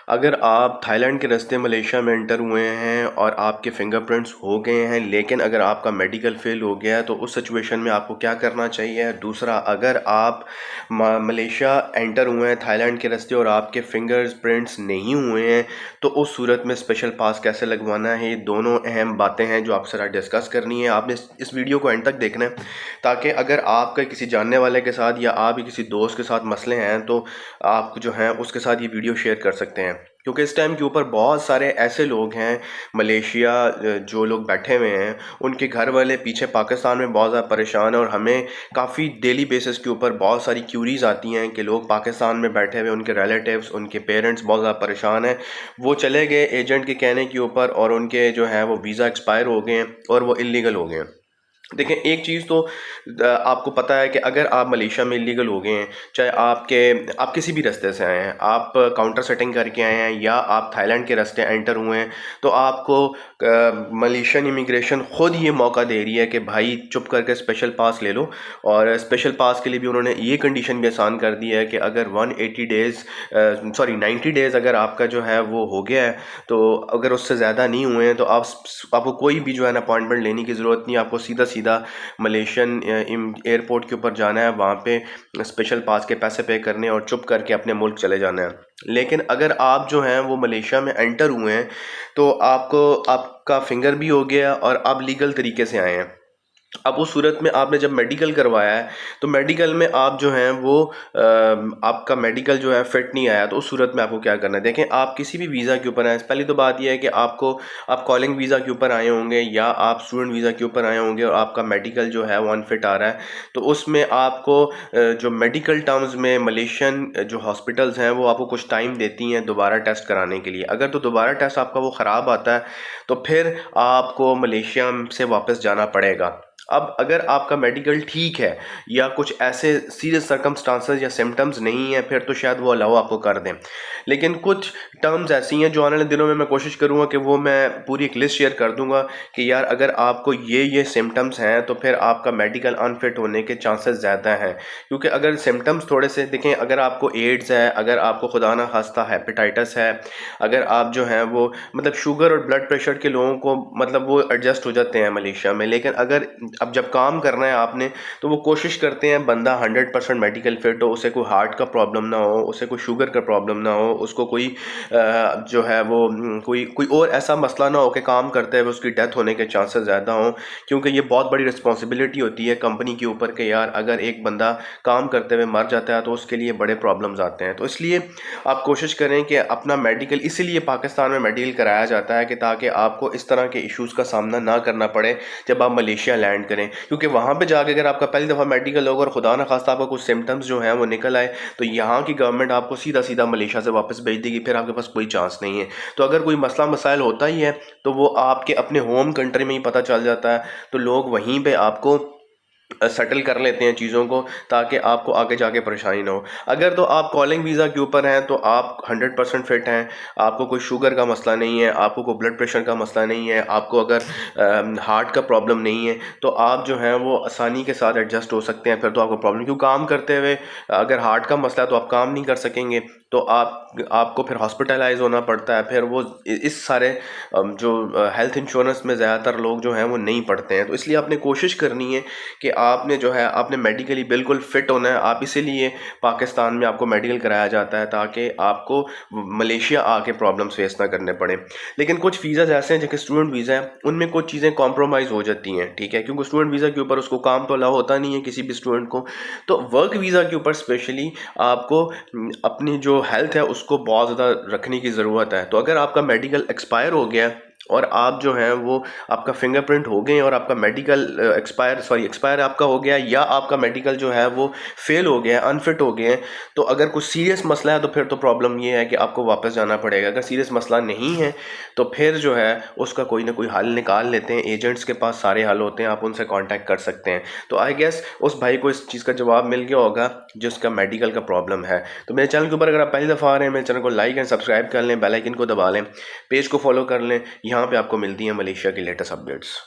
अगर आप थाईलैंड के रास्ते मलेशिया में एंटर हुए हैं और आपके फिंगरप्रिंट्स हो गए हैं, लेकिन अगर आपका मेडिकल फेल हो गया है तो उस सिचुएशन में आपको क्या करना चाहिए। दूसरा, अगर आप मलेशिया एंटर हुए हैं थाईलैंड के रास्ते और आपके फिंगरप्रिंट्स नहीं हुए हैं तो उस सूरत में स्पेशल पास कैसे लगवाना है। ये दोनों अहम बातें हैं जो आपसे डिस्कस करनी है। आपने इस वीडियो को एंड तक देखना है ताकि अगर आपका किसी जानने वाले के साथ या आप ही किसी दोस्त के साथ मसले हैं तो आप जो हैं उसके साथ ये वीडियो शेयर कर सकते हैं। क्योंकि इस टाइम के ऊपर बहुत सारे ऐसे लोग हैं मलेशिया जो लोग बैठे हुए हैं, उनके घर वाले पीछे पाकिस्तान में बहुत ज़्यादा परेशान हैं और हमें काफ़ी डेली बेसिस के ऊपर बहुत सारी क्यूरीज आती हैं कि लोग पाकिस्तान में बैठे हुए, उनके रिलेटिव्स, उनके पेरेंट्स बहुत ज़्यादा परेशान हैं। वो चले गए एजेंट के कहने के ऊपर और उनके जो है वो वीज़ा एक्सपायर हो गए हैं और वो इलीगल हो गए हैं। देखें, एक चीज़ तो आपको पता है कि अगर आप मलेशिया में इलीगल हो गए हैं, चाहे आप किसी भी रास्ते से आए हैं, आप काउंटर सेटिंग करके आए हैं या आप थाईलैंड के रास्ते एंटर हुए हैं, तो आपको मलेशियन इमिग्रेशन ख़ुद ये मौका दे रही है कि भाई चुप करके स्पेशल पास ले लो। और स्पेशल पास के लिए भी उन्होंने ये कंडीशन भी आसान कर दी है कि अगर 90 डेज़ अगर आपका जो है वो हो गया है, तो अगर उससे ज़्यादा नहीं हुए हैं तो आपको कोई भी जो है ना अपॉइंटमेंट लेने की ज़रूरत नहीं है। आपको सीधा सीधा मलेशियन एयरपोर्ट के ऊपर जाना है, वहाँ पे स्पेशल पास के पैसे पे करने और चुप करके अपने मुल्क चले जाना है। लेकिन अगर आप जो हैं वो मलेशिया में एंटर हुए हैं तो आपका फिंगर भी हो गया और आप लीगल तरीके से आए हैं। अब उस सूरत में आपने जब मेडिकल करवाया है तो मेडिकल में आप जो हैं वो आपका मेडिकल जो है फिट नहीं आया, तो उस सूरत में आपको क्या करना है। देखें, आप किसी भी वीज़ा के ऊपर आए, पहली तो बात यह है कि आप कॉलिंग वीज़ा के ऊपर आए होंगे या आप स्टूडेंट वीज़ा के ऊपर आए होंगे और आपका मेडिकल जो है वो अनफिट आ रहा है, तो उसमें आपको जो मेडिकल टर्म्स में मलेशियन जो हॉस्पिटल्स हैं वो आपको कुछ टाइम देती हैं दोबारा टेस्ट कराने के लिए। अगर तो दोबारा टेस्ट आपका वो ख़राब आता है तो फिर आपको मलेशिया से वापस जाना पड़ेगा। अब अगर आपका मेडिकल ठीक है या कुछ ऐसे सीरियस सर्कमस्टांसेस या सिम्टम्स नहीं है, फिर तो शायद वो अलाउ आपको कर दें। लेकिन कुछ टर्म्स ऐसी हैं जो आने वाले दिनों में मैं कोशिश करूँगा कि वो मैं पूरी एक लिस्ट शेयर कर दूंगा कि यार अगर आपको ये सिम्टम्स हैं तो फिर आपका मेडिकल अनफिट होने के चांसेस ज़्यादा हैं। क्योंकि अगर सिम्टम्स थोड़े से देखें, अगर आपको एड्स है, अगर आपको खुदा ना खास्ता हेपेटाइटिस है, अगर आप जो हैं वो मतलब शुगर और ब्लड प्रेशर के लोगों को मतलब वो एडजस्ट हो जाते हैं मलेशिया में। लेकिन अगर अब जब काम करना है आपने तो वो कोशिश करते हैं बंदा 100% मेडिकल फिट हो, उसे कोई हार्ट का प्रॉब्लम ना हो, उसे कोई शुगर का प्रॉब्लम ना हो, उसको कोई जो है वो कोई कोई और ऐसा मसला ना हो कि काम करते हुए उसकी डेथ होने के चांसेस ज़्यादा हों। क्योंकि ये बहुत बड़ी रिस्पॉन्सिबिलिटी होती है कंपनी के ऊपर कि यार अगर एक बंदा काम करते हुए मर जाता है तो उसके लिए बड़े प्रॉब्लम्स आते हैं। तो इसलिए आप कोशिश करें कि अपना मेडिकल, इसीलिए पाकिस्तान में मेडिकल कराया जाता है कि ताकि आपको इस तरह के इश्यूज़ का सामना ना करना पड़े जब आप मलेशिया लैंड करें। क्योंकि वहाँ पे जाके अगर आपका पहली दफ़ा मेडिकल होगा और खुदा ना खास्ता आपका कुछ सिम्टम्स जो हैं वो निकल आए तो यहाँ की गवर्नमेंट आपको सीधा सीधा मलेशिया से वापस भेज देगी, फिर आपके पास कोई चांस नहीं है। तो अगर कोई मसला मसाइल होता ही है तो वो आपके अपने होम कंट्री में ही पता चल जाता है, तो लोग वहीं पे आपको सेटल कर लेते हैं चीज़ों को ताकि आपको आगे जाके परेशानी ना हो। अगर तो आप कॉलिंग वीज़ा के ऊपर हैं तो आप 100% फिट हैं, आपको कोई शुगर का मसला नहीं है, आपको कोई ब्लड प्रेशर का मसला नहीं है, आपको अगर हार्ट का प्रॉब्लम नहीं है, तो आप जो हैं वो आसानी के साथ एडजस्ट हो सकते हैं। फिर तो आपको प्रॉब्लम, क्यों काम करते हुए अगर हार्ट का मसला है तो आप काम नहीं कर सकेंगे, तो आपको फिर हॉस्पिटलाइज होना पड़ता है। फिर वो इस सारे जो हेल्थ इंश्योरेंस में ज़्यादातर लोग जो हैं वो नहीं पढ़ते हैं। तो इसलिए आपने कोशिश करनी है कि आपने जो है आपने मेडिकली बिल्कुल फिट होना है। आप इसीलिए पाकिस्तान में आपको मेडिकल कराया जाता है ताकि आपको मलेशिया आके प्रॉब्लम्स फेस ना करने पड़े। लेकिन कुछ वीज़ाज ऐसे हैं जो कि स्टूडेंट वीज़ा हैं, उनमें कुछ चीज़ें कॉम्प्रोमाइज़ हो जाती हैं, ठीक है, क्योंकि स्टूडेंट वीज़ा के ऊपर उसको काम तो अलाउ होता नहीं है किसी भी स्टूडेंट को। तो वर्क वीज़ा के ऊपर स्पेशली आपको अपनी जो हेल्थ है उसको बहुत ज़्यादा रखने की ज़रूरत है। तो अगर आपका मेडिकल एक्सपायर हो गया और आप जो हैं वो आपका फिंगरप्रिंट हो गए और आपका मेडिकल एक्सपायर आपका हो गया या आपका मेडिकल जो है वो फेल हो गया, अनफिट हो गए हैं, तो अगर कुछ सीरियस मसला है तो फिर तो प्रॉब्लम ये है कि आपको वापस जाना पड़ेगा। अगर सीरियस मसला नहीं है तो फिर जो है उसका कोई ना कोई हल निकाल लेते हैं, एजेंट्स के पास सारे हल होते हैं, आप उनसे कांटेक्ट कर सकते हैं। तो आई गेस उस भाई को इस चीज़ का जवाब मिल गया होगा जिसका मेडिकल का प्रॉब्लम है। तो मेरे चैनल के ऊपर अगर आप पहली दफ़ा आ रहे हैं, मेरे चैनल को लाइक एंड सब्सक्राइब कर लें, बेल आइकन को दबा लें, पेज को फॉलो कर लें। यहाँ पे आपको मिलती हैं मलेशिया की लेटेस्ट अपडेट्स।